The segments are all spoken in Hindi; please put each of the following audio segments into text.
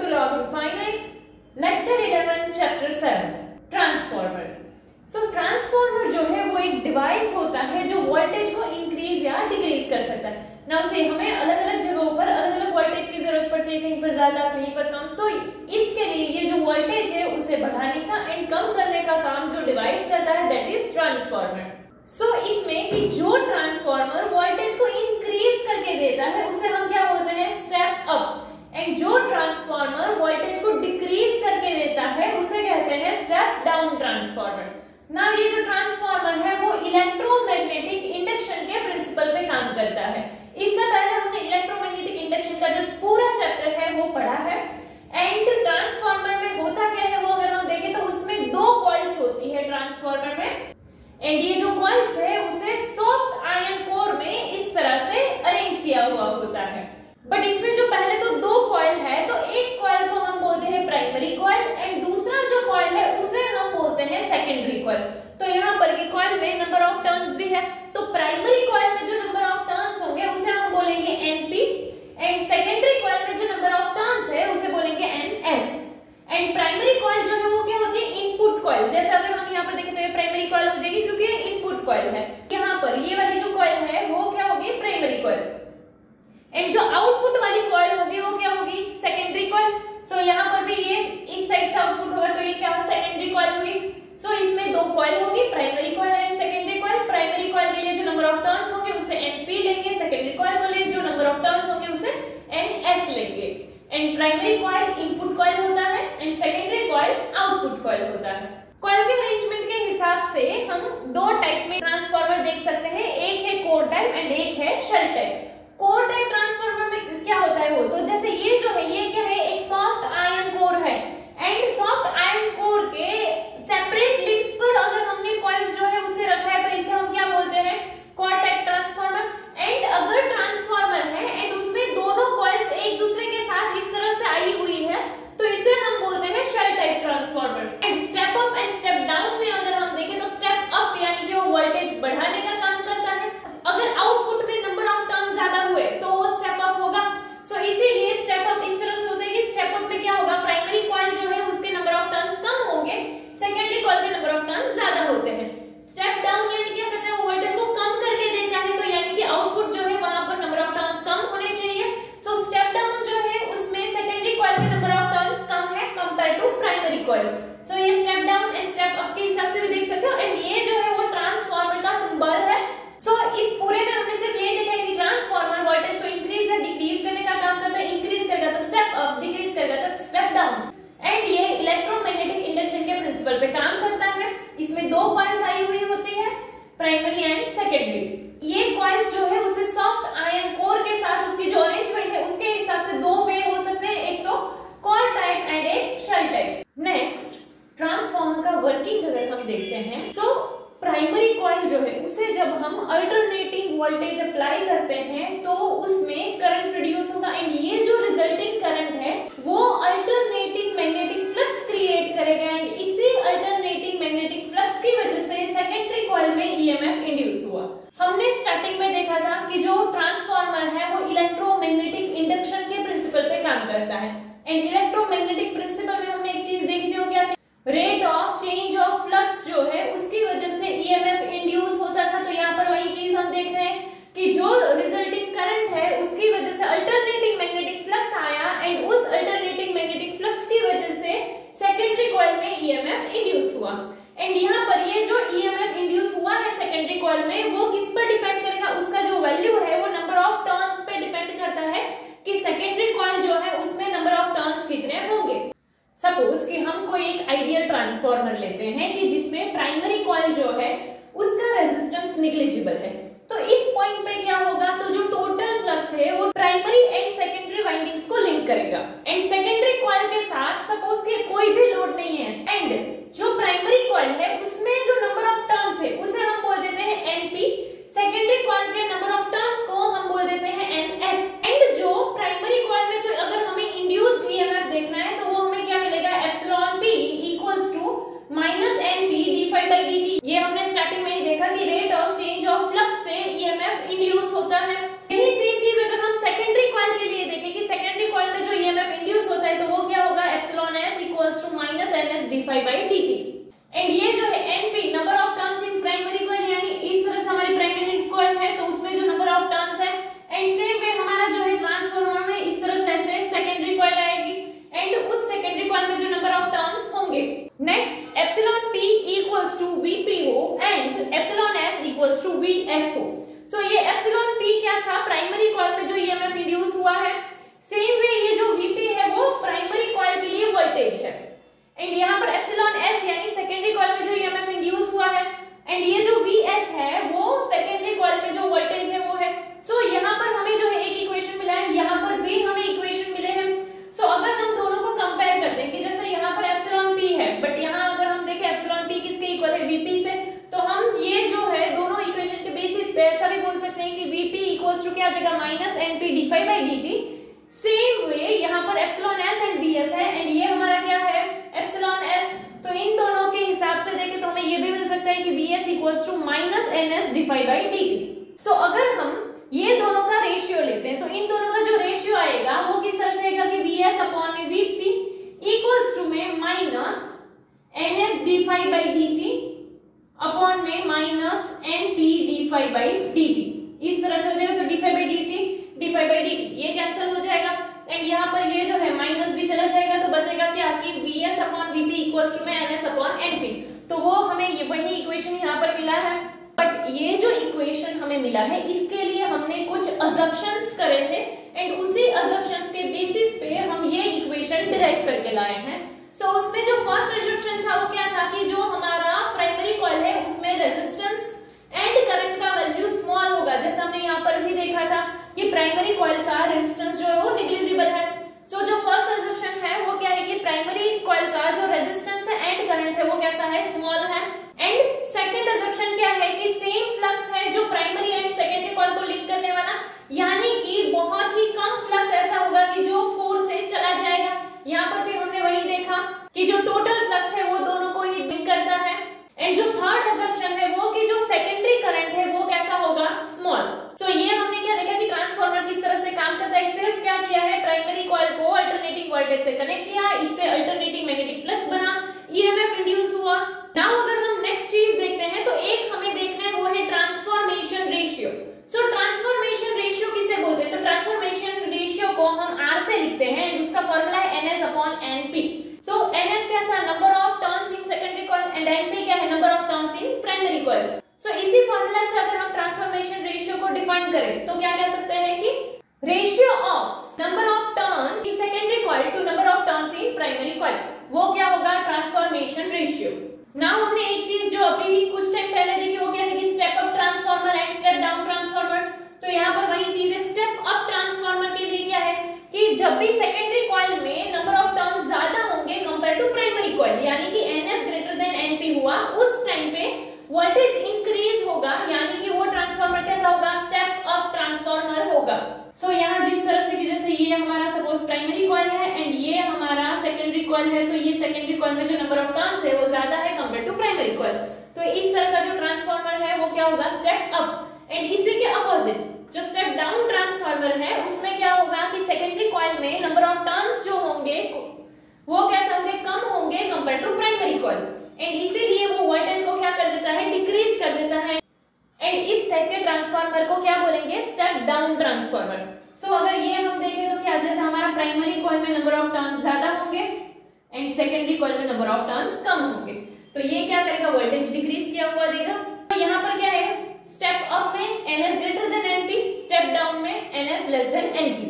to Log Infinite, Lecture 11, Chapter 7, Transformer. So transformer जो है वो एक डिवाइस होता है जो वोल्टेज को इंक्रीज या डिक्रीज कर सकता है। नाउ से हमें अलग अलग जगहों पर अलग अलग वोल्टेज की जरूरत पड़ती है, कहीं पर ज्यादा कहीं पर कम। तो इसके लिए ये जो वोल्टेज है उसे बढ़ाने का एंड कम करने का काम जो डिवाइस करता है दैट इज ट्रांसफार्मर। सो इसमें कि जो ट्रांसफार्मर वोल्टेज को इंक्रीज करके देता है उसे हम क्या बोलते हैं, स्टेप अप। एंड जो ट्रांसफार्मर वोल्टेज को डिक्रीज करके देता है उसे कहते हैं स्टेप डाउन ट्रांसफार्मर। ना ये जो ट्रांसफार्मर है वो इलेक्ट्रोमैग्नेटिक इंडक्शन के प्रिंसिपल पे काम करता है। इससे पहले हमने इलेक्ट्रोमैग्नेटिक इंडक्शन का जो पूरा चैप्टर है वो पढ़ा है। एंड ट्रांसफार्मर में होता क्या है वो अगर हम देखें तो उसमें दो कॉइल्स होती है ट्रांसफार्मर में। एंड ये जो कॉइल्स है उसे सॉफ्ट आयरन कोर में इस तरह से अरेंज किया हुआ होता है। बट इसमें जो पहले तो दो कॉइल है तो एक कॉइल को हम बोलते हैं प्राइमरी कॉइल एंड दूसरा जो कॉइल है उसे हम बोलते हैं सेकेंडरी कॉइल। तो यहाँ पर की कॉइल में नंबर ऑफ टर्न्स भी है, तो प्राइमरी कॉइल में जो नंबर ऑफ टर्न्स होंगे उसे हम बोलेंगे NP एंड सेकेंडरी कॉइल में जो नंबर ऑफ टर्न्स है उसे बोलेंगे NS। एंड प्राइमरी कॉइल जो है वो क्या होती है, इनपुट कॉइल। जैसे अगर हम यहाँ पर देखें तो ये प्राइमरी कॉइल हो जाएगी क्योंकि ये इनपुट कॉइल है। यहाँ पर ये वाली जो कॉइल है वो क्या होगी, प्राइमरी कॉइल। एंड जो आउटपुट वाली कॉइल होगी वो क्या होगी, सेकेंडरी कॉइल। सो यहाँ पर भी ये इस साइड से आउटपुट होगा तो ये क्या होगा, सेकेंडरी कॉइल हुई। सो इसमें दो कॉइल होगी, primary coil and secondary coil. Primary coil के लिए जो नंबर ऑफ टर्न्स होंगे उसे NP लेंगे, सेकेंडरी कॉइल के लिए जो नंबर ऑफ टर्न्स होंगे उसे NS लेंगे। And primary coil input coil होता है and secondary coil output coil होता है। कॉइल के अरेंजमेंट के हिसाब से हम दो टाइप में ट्रांसफार्मर देख सकते हैं, एक है कोर टाइप एंड एक है shell type. Core type transformer में क्या होता है वो, तो जैसे ये जो है ये क्या है, एक सॉफ्ट आयरन कोर है एंड सॉफ्ट आयरन कोर के सेपरेट लिंक्स पर अगर हमने कॉइल्स जो है उसे रखा है तो इसे हम क्या बोलते हैं, कोर टाइप ट्रांसफार्मर। एंड अगर ट्रांसफार्मर है एंड उसमें दोनों कॉइल्स एक दूसरे के साथ इस तरह से आई हुई है तो इसे हम बोलते हैं shell type transformer. And step up and step down में अगर हम देखें तो स्टेप अप यानी कि वो वोल्टेज बढ़ाने का काम करता है, अगर आउटपुट में नंबर ऑफ टर्न ज्यादा हुए तो वो स्टेप अप होगा। सो इसीलिए स्टेप अप इस तरह से होता है कि स्टेप अप में क्या होगा, प्राइमरी कॉइल जो है उसके नंबर ऑफ टर्न्स कम होंगे, सेकेंडरी कॉइल के नंबर ऑफ टर्न्स ज्यादा होते हैं। स्टेप डाउन यानी क्या करते हैं, वो वोल्टेज को कम करके देता है, तो यानी कि आउटपुट जो है वहां पर नंबर ऑफ टर्न्स कम होने चाहिए। सो स्टेप डाउन जो है उसमें सेकेंडरी कॉइल के नंबर ऑफ टर्न्स कम है कंपेयर टू प्राइमरी कॉइल। सो ये step down and step up के हिसाब से भी देख सकते हो। एंड ये जो है वो ट्रांसफार्मर का सिंबल है। सो इस पूरे में हमने सिर्फ ये देखा है कि ट्रांसफार्मर वोल्टेज को इंक्रीज या डिक्रीज करने का काम करता है। इंक्रीज करेगा तो स्टेप अप, डिक्रीज करेगा तो स्टेप डाउन। एंड ये इलेक्ट्रोमैग्नेटिक इंडक्शन के प्रिंसिपल पे काम करता है। इसमें दो कॉइल्स आई हुई होती है, प्राइमरी एंड सेकेंडरी। ये कॉइल्स जो है उसे सॉफ्ट आयरन कोर के साथ उसकी जो अरेंजमेंट है उसके हिसाब से दो वे हो सकते हैं, एक तो कोर टाइप एंड एक शेल टाइप। नेक्स्ट ट्रांसफार्मर का वर्किंग अगर हम देखते हैं तो प्राइमरी कॉइल जो है उसे जब हम अल्टरनेटिंग वोल्टेज अप्लाई करते हैं तो उसमें करंट प्रोड्यूस होगा एंड ये जो रिजल्टिंग करंट है वो अल्टरनेटिंग मैग्नेटिक फ्लक्स क्रिएट करेगा। एंड इसी अल्टरनेटिंग मैग्नेटिक फ्लक्स की वजह से सेकेंडरी कॉइल में EMF इंड्यूस हुआ। हमने स्टार्टिंग में देखा था कि जो ट्रांसफार्मर है वो इलेक्ट्रोमैग्नेटिक इंडक्शन के प्रिंसिपल पे काम करता है। एंड इलेक्ट्रोमैग्नेटिक प्रिंसिपल में हमने एक चीज देखी थी, वो क्या थी, rate of change of flux जो है उसकी वजह से EMF इंड्यूस होता था। तो यहाँ पर वही चीज हम देख रहे हैं कि जो रिजल्टिंग करंट है उसकी वजह से अल्टरनेटिंग मैग्नेटिक फ्लक्स आया एंड उस अल्टरनेटिंग मैग्नेटिक फ्लक्स की वजह से सेकेंडरी कॉइल में EMF इंड्यूस हुआ। एंड यहाँ पर ये जो EMF इंड्यूस हुआ है सेकेंडरी कॉइल में वो किस पर डिपेंड करेगा, उसका जो वैल्यू है वो नंबर ऑफ टर्न्स पे डिपेंड करता है कि सेकेंडरी कॉइल जो है उसमें नंबर ऑफ टर्न्स कितने होंगे। सपोज कि हम कोई एक आइडियल ट्रांसफार्मर लेते हैं कि जिसमें प्राइमरी कॉइल जो है उसका रेजिस्टेंस निग्लिजिबल है, तो इस पॉइंट पे क्या होगा, तो जो टोटल फ्लक्स है वो प्राइमरी एंड सेकेंडरी वाइंडिंग्स को लिंक करेगा। एंड सेकेंडरी कॉइल के साथ सपोज कि कोई भी लोड नहीं है एंड जो प्राइमरी कॉइल है उसमें जो नंबर ऑफ टर्न्स है उसे हम बोल देते हैं NP, सेकेंडरी कॉइल के नंबर ऑफ टर्न्स को हम बोल देते हैं NS। एंड जो प्राइमरी कॉइल में तो अगर हमें इंड्यूस्ड EMF देखना है तो वो हमें क्या मिलेगा, epsilon P equals to minus NP d∅dt। ये हमने स्टार्टिंग में ही देखा कि rate of change of flux से EMF इंड्यूस होता है। यही सेम चीज अगर हम सेकेंडरी कॉइल के लिए देखें कि सेकेंडरी कॉइल में जो EMF इंड्यूस होता है तो वो क्या डिफाई बाई dt। सो अगर हम ये दोनों का रेशियो लेते हैं तो इन दोनों का जो रेशियो आएगा वो किस तरह से आएगा कि vs अपॉन में vp इक्वल्स टू में minus ns d phi by dt upon में minus np d phi by dt। इस तरह से हो जाएगा। तो डिफाई बाई dt ये कैंसिल हो जाएगा एंड यहाँ पर ये जो है माइनस भी चला जाएगा तो बचेगा क्या कि vs upon vp equals to में ns अपॉन np। तो वो हमें वही इक्वेशन यहाँ पर मिला है। बट ये जो इक्वेशन हमें मिला है इसके लिए हमने कुछ अजम्पशंस करे थे एंड उसी अजम्पशंस के बेसिस पे हम ये इक्वेशन डिराइव करके लाए हैं। सो उसमें जो फर्स्ट अजम्पशन था वो क्या था कि जो हमारा प्राइमरी कॉइल है उसमें रेजिस्टेंस एंड करंट का वैल्यू स्मॉल होगा। जैसा हमने यहाँ पर भी देखा था कि प्राइमरी कॉइल का रेजिस्टेंस जो है वो नेग्लिजिबल है। सो जो फर्स्ट अजम्पशन है वो क्या है कि प्राइमरी कॉइल का जो रेजिस्टेंस है एंड करंट है वो कैसा है, स्मॉल है। एंड सेकंड अजम्पशन क्या है कि सेम फ्लक्स है जो प्राइमरी एंड सेकेंडरी कॉइल को लिंक करने वाला, यानी कि बहुत ही कम फ्लक्स ऐसा होगा कि जो कोर से चला जाएगा। यहाँ पर भी हमने वही देखा कि जो टोटल फ्लक्स है वो दोनों को ही लिंक करता है। एंड जो थर्ड अजम्पशन है वो कि जो सेकेंडरी करंट है वो कैसा होगा, स्मॉल। सो ये हमने क्या देखा कि ट्रांसफार्मर किस तरह से काम करता है। सिर्फ क्या किया है, प्राइमरी कॉइल को अल्टरनेटिंग वोल्टेज से कनेक्ट किया, इससे अल्टरनेटिंग मैग्नेटिक फ्लक्स बना, ईएमएफ इंड्यूस हुआ। नाउ अगर हम नेक्स्ट चीज देखते हैं तो एक हमें देखना है वो है ट्रांसफॉर्मेशन रेशियो। सो ट्रांसफॉर्मेशन रेशियो किसे बोलते हैं, तो ट्रांसफॉर्मेशन रेशियो को हम R से लिखते हैं एंड उसका फार्मूला है NS upon NP। So NS क्या था, number of turns in secondary coil and NP क्या है, number of turns in primary coil. So इसी फार्मूला से अगर हम ट्रांसफॉर्मेशन रेशियो को डिफाइन करें तो क्या कह सकते हैं कि ratio of number of turns in secondary coil to number of turns in primary coil, वो क्या होगा, ट्रांसफॉर्मेशन रेशियो। नाउ हमने एक चीज जो अभी ही कुछ टाइम पहले देखी वो क्या है कि step up transformer and step down transformer. तो यहाँ पर वही चीज है, स्टेप अप ट्रांसफार्मर के लिए क्या है कि जब भी सेकेंडरी कॉइल में नंबर ऑफ टर्न्स ज्यादा होंगे कंपेयर टू प्राइमरी कॉइल, यानी कि NS ग्रेटर देन NP हुआ, उस टाइम पे वोल्टेज इंक्रीज होगा, यानी कि वो ट्रांसफार्मर कैसा होगा, स्टेप अप ट्रांसफार्मर होगा। सो यहाँ जिस तरह से कि जैसे ये हमारा सपोज प्राइमरी कॉइल है एंड ये हमारा सेकेंडरी कॉइल है, तो ये सेकेंडरी कॉइल में जो नंबर ऑफ टर्न्स है वो ज्यादा है कंपेयर टू प्राइमरी कॉइल। तो इस तरह का जो ट्रांसफार्मर है वो क्या होगा, स्टेप अप। एंड इसी के अपोजिट जो स्टेप डाउन ट्रांसफार्मर है उसमें क्या होगा कि सेकेंडरी कॉइल में नंबर ऑफ टर्न्स जो होंगे वो कैसे होंगे, कम होंगे compare to primary coil. And इसीलिए वो वोल्टेज को क्या कर देता है, डिक्रीज कर देता है। एंड इस टाइप के ट्रांसफार्मर को क्या बोलेंगे, स्टेप डाउन ट्रांसफार्मर। सो अगर ये हम देखें तो क्या, जैसे हमारा प्राइमरी कॉइल में नंबर ऑफ टर्न्स ज्यादा होंगे एंड सेकेंडरी कॉइल में नंबर ऑफ टर्न्स कम होंगे, तो ये क्या करेगा, वोल्टेज डिक्रीज किया हुआ देगा। तो यहाँ पर क्या है, स्टेप अप में NS greater than NP, step down में NS less than NP।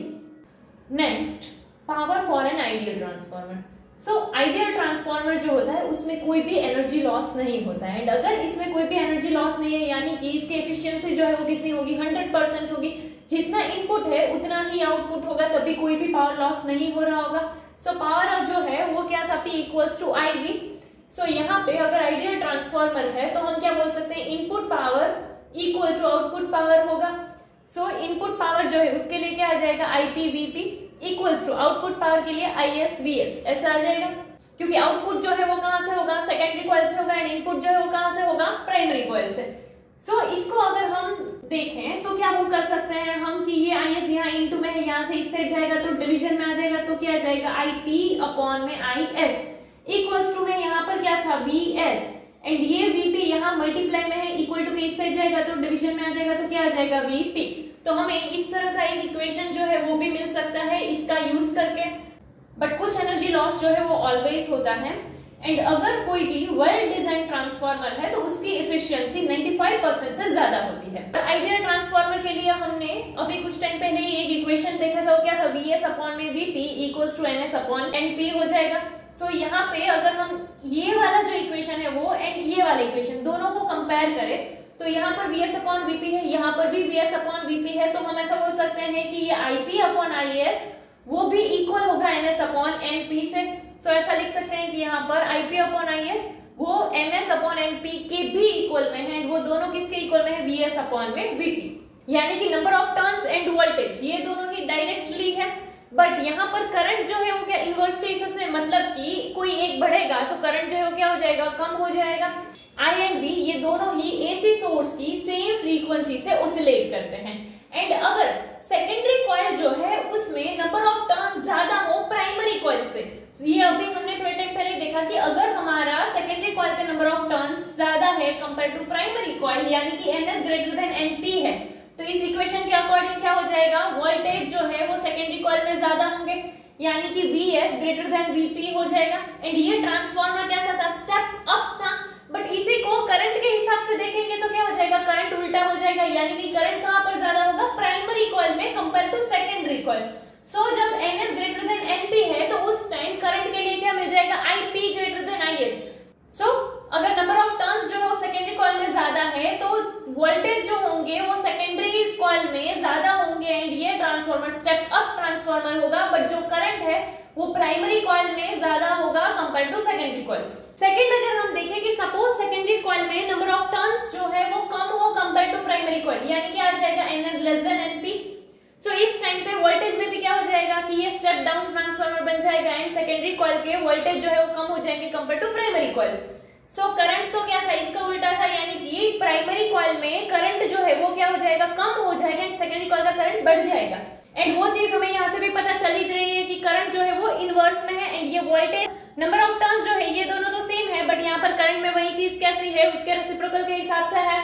Next, power for an ideal transformer. So ideal transformer जो होता है उसमें कोई भी एनर्जी लॉस नहीं होता है। एंड अगर इसमें कोई भी एनर्जी लॉस नहीं है, यानी कि इसकी एफिशिएंसी जो है वो कितनी होगी, 100% होगी। जितना इनपुट है उतना ही आउटपुट होगा, तभी कोई भी पावर लॉस नहीं हो रहा होगा। सो पावर जो है वो क्या था, P इक्वल्स टू IV। सो यहाँ पे अगर आइडियल ट्रांसफार्मर है तो हम क्या बोल सकते हैं, input power equal to output power होगा। सो इनपुट पावर जो है उसके लिए क्या आ जाएगा, IPVP equals to output power के लिए ISVS, ऐसा आ जाएगा। क्योंकि आउटपुट जो है वो कहां से होगा, सेकेंडरी कॉइल से होगा एंड इनपुट जो है वो कहां से होगा, प्राइमरी कॉइल से। सो इसको अगर हम देखें तो क्या वो कर सकते हैं हम कि ये IS यहाँ इनटू में है, यहाँ से इस साइड जाएगा तो डिवीजन में आ जाएगा, तो क्या आ जाएगा IP अपॉन में IS इक्वल्स टू में यहाँ पर क्या था VS एंड ये VP यहाँ मल्टीप्लाई में है, इक्वल टू के इस साइड जाएगा तो डिवीजन में आ जाएगा, तो क्या आ जाएगा VP। तो हमें इस तरह का एक इक्वेशन जो है वो भी मिल सकता है इसका यूज करके। बट कुछ एनर्जी लॉस जो है वो ऑलवेज होता है। एंड अगर कोई भी वेल डिजाइन ट्रांसफार्मर है तो उसकी एफिशिएंसी 95% से ज्यादा होती है। तो आइडियल ट्रांसफार्मर के लिए हमने अभी कुछ टाइम पहले ही एक इक्वेशन देखा था, वो क्या था, VS अपॉन में VP equals to NS upon NP हो जाएगा। सो यहाँ पे अगर हम ये वाला जो इक्वेशन है वो एंड ये वाला इक्वेशन दोनों को कंपेयर करें तो यहाँ पर VS अपॉन VP है, यहाँ पर भी VS अपॉन VP है, तो हम ऐसा बोल सकते हैं कि ये IP अपॉन IS वो भी इक्वल होगा NS अपॉन NP से। सो ऐसा लिख सकते हैं कि यहाँ पर IP अपॉन IS वो NS अपॉन NP के भी इक्वल में है, वो दोनों किसके इक्वल में है, VS अपॉन में VP। यानी कि number of turns end voltage ये दोनों ही डायरेक्टली है। बट यहाँ पर करंट जो है वो क्या इनवर्स के हिसाब से, मतलब कि कोई एक बढ़ेगा तो करंट जो है वो क्या हो जाएगा, कम हो जाएगा। आई एंड वी ये दोनों ही एसी सोर्स की सेम फ्रीक्वेंसी से ऑसिलेट करते हैं। एंड अगर सेकेंडरी कॉइल जो है उसमें नंबर ऑफ टर्न ज्यादा हो प्राइमरी कॉइल से, ये अभी हमने थोड़े टाइम पहले देखा कि अगर हमारा सेकेंडरी कॉइल का नंबर ऑफ टर्न्स ज्यादा है कंपेयर टू प्राइमरी कॉइल, यानी कि ns ग्रेटर देन np है, तो इस इक्वेशन के अकॉर्डिंग क्या हो जाएगा, वोल्टेज जो है वो सेकेंडरी कॉइल में ज्यादा होंगे, यानी कि vs ग्रेटर देन vp हो जाएगा। एंड ये ट्रांसफार्मर कैसा था, स्टेप अप था, बट इसी को करंट के हिसाब से देखेंगे तो क्या हो जाएगा, करंट उल्टा हो जाएगा, यानी कि करंट कहां पर ज्यादा होगा, प्राइमरी कॉइल में कंपेयर टू सेकेंडरी कॉइल। सो जब ns ग्रेटर देन np है तो उस टाइम करंट के लिए क्या मिल जाएगा, ip ग्रेटर देन is। सो अगर नंबर ऑफ टर्न्स जो है वो सेकेंडरी कॉइल में ज्यादा है तो वोल्टेज जो होंगे वो सेकेंडरी कॉइल में ज्यादा होंगे, एंड ये ट्रांसफार्मर स्टेप अप ट्रांसफार्मर होगा, बट जो करंट है वो प्राइमरी कॉइल में ज्यादा होगा compare to secondary coil. Second अगर हम देखें कि सपोज सेकेंडरी कॉइल में नंबर ऑफ टर्न्स जो है वो कम हो कंपेयर टू प्राइमरी कॉइल, यानी कि आ जाएगा ns लेस देन np। सो इस टाइम पे वोल्टेज में भी क्या हो जाएगा कि ये स्टेप डाउन ट्रांसफार्मर बन जाएगा, एंड सेकेंडरी कॉइल के वोल्टेज जो है वो कम हो जाएंगे compare to primary coil. So current तो क्या था, इसका उल्टा था, यानी कि प्राइमरी कॉइल में करंट जो है वो क्या हो जाएगा, कम हो जाएगा, एंड सेकेंडरी कॉइल का करंट बढ़ जाएगा। एंड वो चीज हमें यहाँ से भी पता चल ही रही है कि करंट जो है वो इनवर्स में है, एंड ये वोल्टेज नंबर ऑफ टर्न्स जो है ये दोनों तो सेम है, बट यहाँ पर करंट में वही चीज कैसी है, उसके रेसिप्रोकल के हिसाब से है।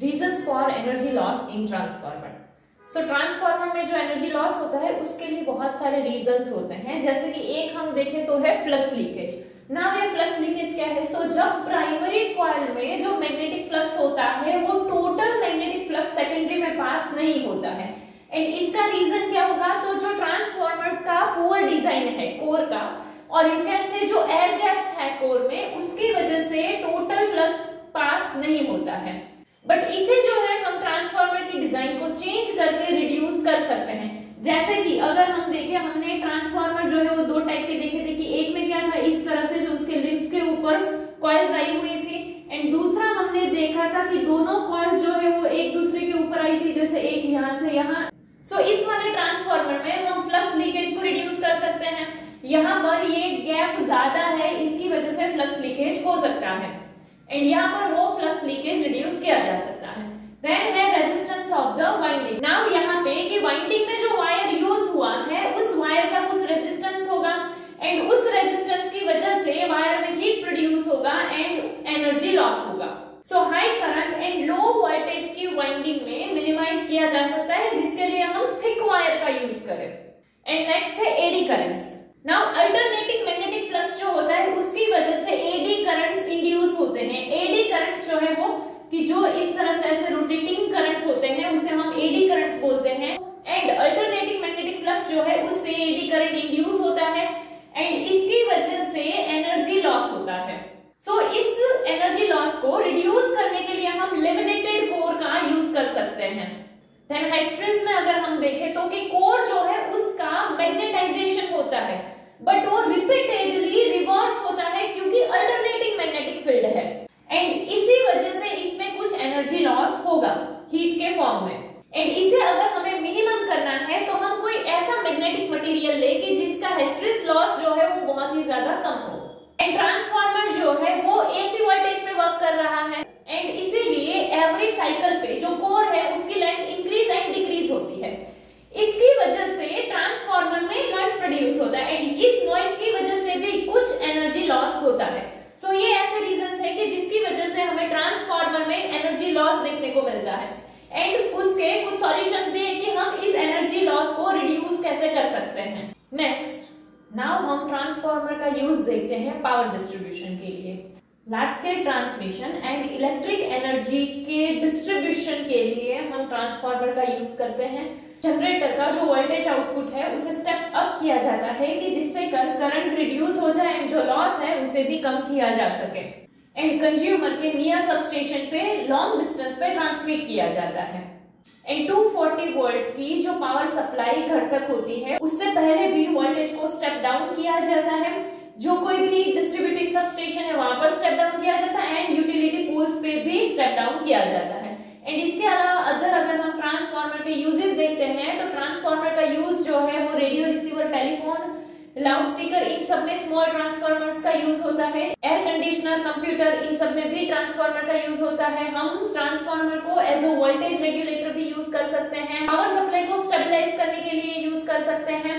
Reasons for energy loss in transformer. So transformer में जो एनर्जी लॉस होता है उसके लिए बहुत सारे रीजंस होते हैं, जैसे कि एक हम देखें तो है फ्लक्स लीकेज। नाउ ये फ्लक्स लीकेज क्या है, सो जब प्राइमरी कॉइल में जो मैग्नेटिक फ्लक्स होता है वो टोटल मैग्नेटिक फ्लक्स सेकेंडरी में पास नहीं होता है, एंड इसका रीजन क्या होगा, तो जो ट्रांसफार्मर का पुअर डिजाइन है कोर का, और यू कैन से जो एयर गैप्स है कोर में, उसकी वजह से टोटल फ्लक्स पास नहीं होता है। बट इसे जो है हम ट्रांसफार्मर की डिजाइन को चेंज करके रिड्यूस कर सकते हैं। जैसे कि अगर हम देखें, हमने ट्रांसफार्मर जो है वो दो टाइप के देखे थे, कि एक में क्या था, इस तरह से जो उसके लिम्स के ऊपर कॉइल्स आई हुई थी, एंड दूसरा हमने देखा था कि दोनों कॉइल्स जो है वो एक दूसरे के ऊपर आई थी, जैसे एक यहाँ से यहाँ। सो इस वाले ट्रांसफार्मर में हम फ्लक्स लीकेज को रिड्यूस कर सकते हैं। यहाँ पर ये गैप ज्यादा है, इसकी वजह से फ्लक्स लीकेज हो सकता है, एंड यहाँ पर वो फ्लक्स लीकेज रिड्यूस किया जा सकता है। देन है resistance of the winding. Now यहाँ पे कि वाइंडिंग में जो वायर यूज हुआ है उस वायर का कुछ रेजिस्टेंस होगा, एंड उस रेजिस्टेंस की वजह से वायर में हीट प्रोड्यूस होगा एंड एनर्जी लॉस होगा। So high current and low voltage की वाइंडिंग में मिनिमाइज किया जा सकता है, जिसके लिए हम थिक वायर का यूज करें। एंड नेक्स्ट है eddy currents. Now alternating magnetic flux जो होता है उसकी वजह से एडी करंट्स इंड्यूस होते हैं। एडी करंट्स जो है वो कि जो इस तरह से ऐसे रोटेटिंग करंट्स होते हैं उसे हम एडी करंट्स बोलते हैं, एंड अल्टरनेटिंग मैग्नेटिक फ्लक्स जो है उससे एडी करंट इंड्यूस होता है, एंड इसकी वजह से एनर्जी लॉस होता है। सो इस एनर्जी लॉस को रिड्यूस करने के लिए हम लेमिनेटेड कोर का यूज कर सकते हैं। देन हाइस्टेरेसिस में अगर हम देखें तो कि कोर जो है उसका मैग्नेटाइजेशन होता है, बट वो रिपीटेडली रिवर्स होता है क्योंकि अल्टरनेटिंग मैग्नेटिक फील्ड है, एंड इसी वजह से इसमें कुछ एनर्जी लॉस होगा हीट के फॉर्म में। एंड इसे अगर हमें मिनिमम करना है तो हम कोई ऐसा मैग्नेटिक मटेरियल लेके जिसका हिस्टेरेसिस लॉस जो है वो बहुत ही ज्यादा कम हो। एंड ट्रांसफार्मर जो है वो एसी वोल्टेज पे वर्क कर रहा है, एंड इसीलिए एवरी साइकिल पे जो कोर है उसकी लेंथ इंक्रीज एंड डिक्रीज होती है। इसकी वजह से ट्रांसफार्मर में नॉइज प्रोड्यूस होता है, एंड इस नॉइज की वजह से भी कुछ एनर्जी लॉस होता है। सो ये ऐसे रीजंस है कि जिसकी वजह से हमें ट्रांसफार्मर में एनर्जी लॉस देखने को मिलता है, एंड उसके कुछ सॉल्यूशंस भी है कि हम इस एनर्जी लॉस को रिड्यूस कैसे कर सकते हैं। नेक्स्ट नाउ हम ट्रांसफार्मर का यूज देखते हैं पावर डिस्ट्रीब्यूशन के लिए। Large scale transmission and electric energy के डिस्ट्रीब्यूशन के लिए हम ट्रांसफार्मर का यूज करते हैं। जनरेटर का जो वोल्टेज आउटपुट है उसे स्टेप अप किया जाता है कि जिससे करंट रिड्यूस हो जाए एंड जो लॉस है उसे भी कम किया जा सके, एंड कंज्यूमर के नियर सबस्टेशन पे लॉन्ग डिस्टेंस पे ट्रांसमिट किया जाता है। एंड 240 वोल्ट की जो पावर सप्लाई घर तक होती है उससे पहले भी वोल्टेज को स्टेप डाउन किया जाता है। जो कोई भी डिस्ट्रीब्यूटिंग सबस्टेशन है वहां पर स्टेप डाउन किया जाता है, एंड यूटिलिटी पोल्स पे भी स्टेप डाउन किया जाता है। एंड इसके अलावा अगर हम ट्रांसफार्मर के यूजेस देखते हैं तो ट्रांसफार्मर का यूज जो है वो radio receiver, telephone, loudspeaker, इन सब में स्मॉल ट्रांसफार्मर्स का यूज होता है। एयर कंडीशनर, कंप्यूटर, इन सब में भी ट्रांसफार्मर का यूज होता है। हम ट्रांसफार्मर को एज अ वोल्टेज रेगुलेटर भी यूज कर सकते हैं, पावर सप्लाई को स्टेबलाइज करने के लिए यूज कर सकते हैं।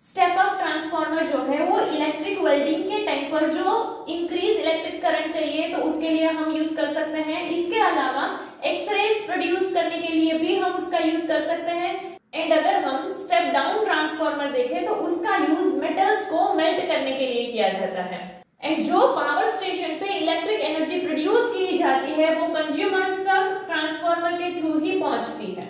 स्टेप अप ट्रांसफार्मर जो है वो इलेक्ट्रिक वेल्डिंग के टाइम पर जो इंक्रीज इलेक्ट्रिक करंट चाहिए तो उसके लिए हम यूज कर सकते हैं। इसके अलावा एक्सरेज प्रोड्यूस करने के लिए भी हम उसका यूज कर सकते हैं। एंड अगर हम स्टेप डाउन ट्रांसफार्मर देखें तो उसका यूज मेटल्स को मेल्ट करने के लिए किया जाता है। एंड जो पावर स्टेशन पे इलेक्ट्रिक एनर्जी प्रोड्यूस की जाती है वो कंज्यूमर्स तक ट्रांसफार्मर के थ्रू ही पहुंचती है।